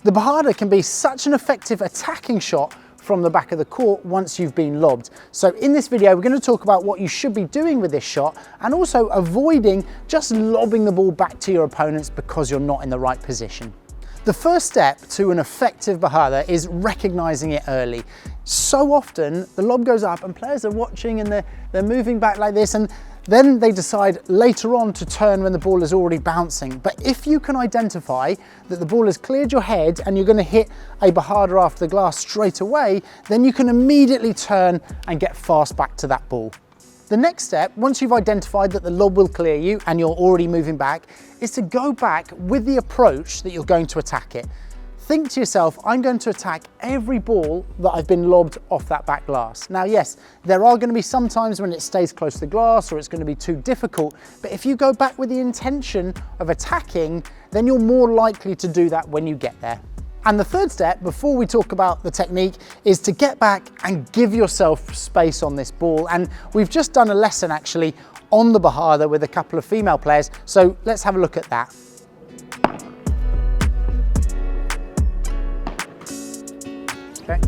The Bajada can be such an effective attacking shot from the back of the court once you've been lobbed. So in this video, we're going to talk about what you should be doing with this shot and also avoiding just lobbing the ball back to your opponents because you're not in the right position. The first step to an effective Bajada is recognizing it early. So often the lob goes up and players are watching and they're moving back like this, and then they decide later on to turn when the ball is already bouncing. But if you can identify that the ball has cleared your head and you're going to hit a Bajada after the glass straight away, then you can immediately turn and get fast back to that ball. The next step, once you've identified that the lob will clear you and you're already moving back, is to go back with the approach that you're going to attack it. Think to yourself, I'm going to attack every ball that I've been lobbed off that back glass. Now, yes, there are going to be some times when it stays close to the glass or it's going to be too difficult, but if you go back with the intention of attacking, then you're more likely to do that when you get there. And the third step, before we talk about the technique, is to get back and give yourself space on this ball. And we've just done a lesson actually on the Bajada with a couple of female players, so let's have a look at that. Okay.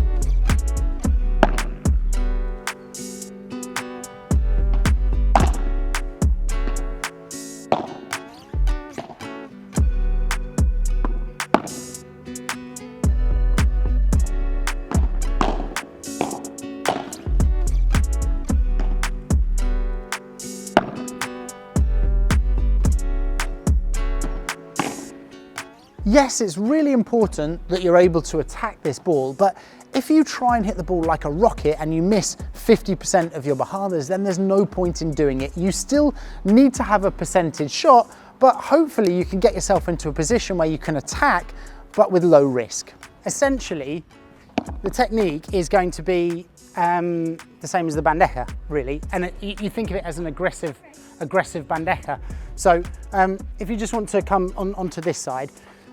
Yes, it's really important that you're able to attack this ball, but if you try and hit the ball like a rocket and you miss 50% of your Bajadas, then there's no point in doing it. You still need to have a percentage shot, but hopefully you can get yourself into a position where you can attack, but with low risk. Essentially, the technique is going to be the same as the bandeja, really, and you think of it as an aggressive bandeja. So if you just want to come onto this side,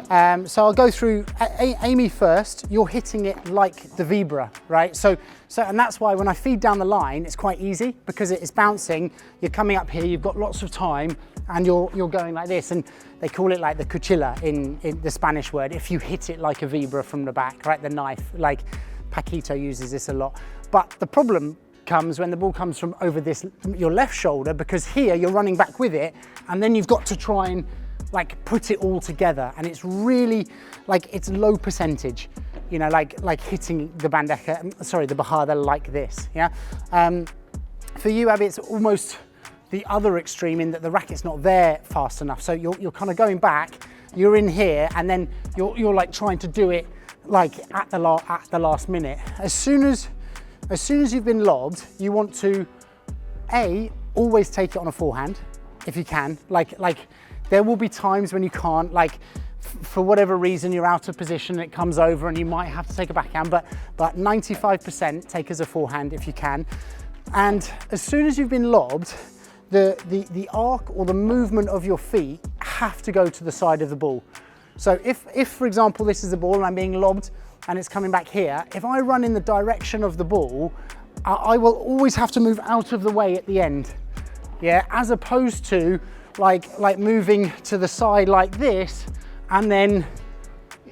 so I'll go through Amy first. You're hitting it like the vibra, right? So and that's why when I feed down the line, it's quite easy because it is bouncing. You're coming up here, you've got lots of time, and you're going like this. And they call it like the cuchilla in the Spanish word. If you hit it like a vibra from the back, right? The knife, like Paquito uses this a lot. But the problem comes when the ball comes from over your left shoulder, because here you're running back with it, and then you've got to try and like put it all together, and it's really like it's low percentage, you know, like hitting the Bajada like this. Yeah. For you, Abby, it's almost the other extreme in that the racket's not there fast enough, so you're kind of going back, you're in here, and then you're like trying to do it like at the last minute. As soon as you've been lobbed, you want to always take it on a forehand if you can. Like there will be times when you can't, like for whatever reason you're out of position and it comes over and you might have to take a backhand, but 95% take as a forehand if you can. And as soon as you've been lobbed, the arc or the movement of your feet have to go to the side of the ball. So if for example this is the ball and I'm being lobbed and it's coming back here, if I run in the direction of the ball, I will always have to move out of the way at the end. Yeah, as opposed to like moving to the side like this and then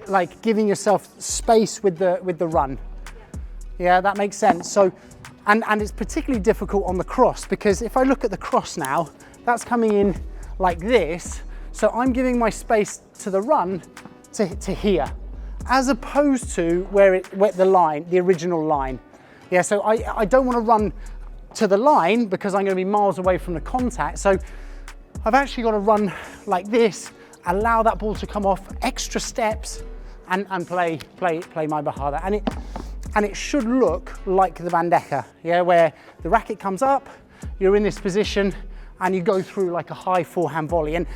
like giving yourself space with the run. Yeah, that makes sense. So and it's particularly difficult on the cross, because if I look at the cross now, that's coming in like this, so I'm giving my space to the run to here, as opposed to where the original line. Yeah, so I don't want to run to the line because I'm going to be miles away from the contact, so I've actually got to run like this, allow that ball to come off, extra steps, and play my Bajada. And it should look like the bandeja, yeah, where the racket comes up, you're in this position, and you go through like a high forehand volley. And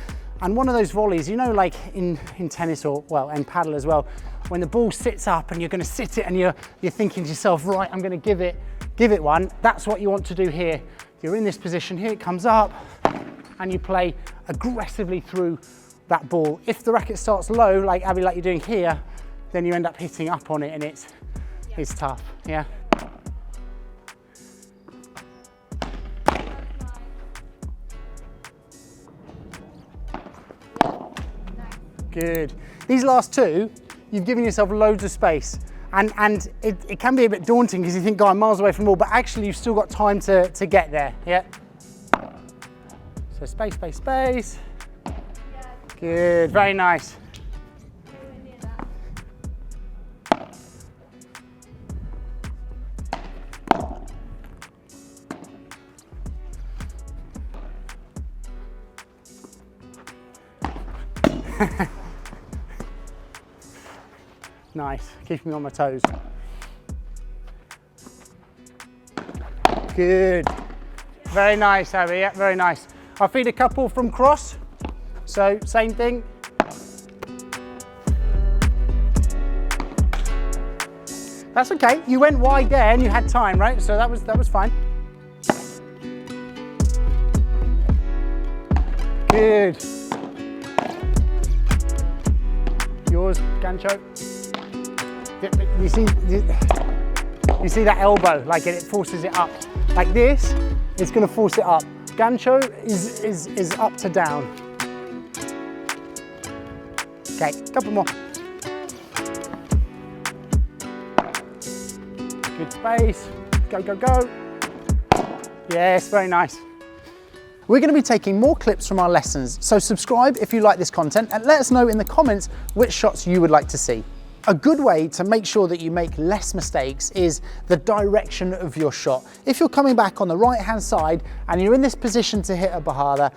one of those volleys, you know, like in tennis or, well, in Padel as well, when the ball sits up and you're going to sit it and you're thinking to yourself, right, I'm going to give it one. That's what you want to do here. You're in this position here, it comes up, and you play aggressively through that ball. If the racket starts low, like Abby, like you're doing here, then you end up hitting up on it, and it's tough. Yeah. Good. These last two, you've given yourself loads of space. And it can be a bit daunting because you think, God, I'm miles away from the ball, but actually you've still got time to get there, yeah? So space, space, space. Good, very nice. Nice, keeping me on my toes. Good. Very nice, Abby, yeah, very nice. I'll feed a couple from cross. So, same thing. That's okay, you went wide there and you had time, right? So that was fine. Good. Yours, Gancho. You see that elbow, like it forces it up. Like this, it's going to force it up. Gancho is up to down. Okay, couple more. Good space. Go, go, go. Yes, very nice. We're going to be taking more clips from our lessons, so subscribe if you like this content and let us know in the comments which shots you would like to see. A good way to make sure that you make less mistakes is the direction of your shot. If you're coming back on the right hand side and you're in this position to hit a Bajada,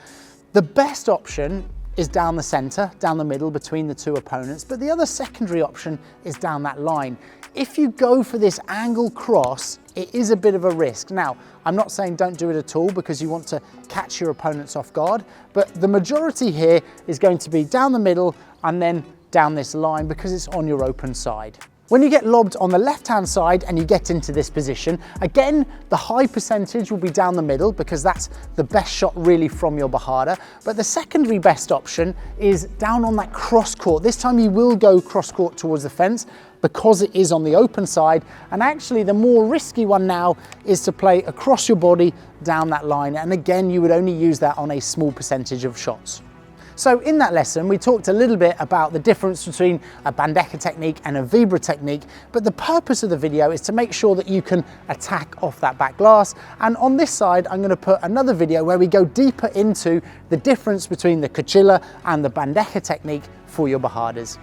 the best option is down the center, down the middle between the two opponents, but the other secondary option is down that line. If you go for this angle cross, it is a bit of a risk. Now, I'm not saying don't do it at all because you want to catch your opponents off guard, but the majority here is going to be down the middle and then down this line because it's on your open side. When you get lobbed on the left-hand side and you get into this position, again, the high percentage will be down the middle because that's the best shot really from your Bajada. But the secondary best option is down on that cross court. This time you will go cross court towards the fence because it is on the open side. And actually the more risky one now is to play across your body down that line. And again, you would only use that on a small percentage of shots. So in that lesson, we talked a little bit about the difference between a bandeja technique and a vibra technique, but the purpose of the video is to make sure that you can attack off that back glass. And on this side, I'm going to put another video where we go deeper into the difference between the cuchilla and the bandeja technique for your Bajadas.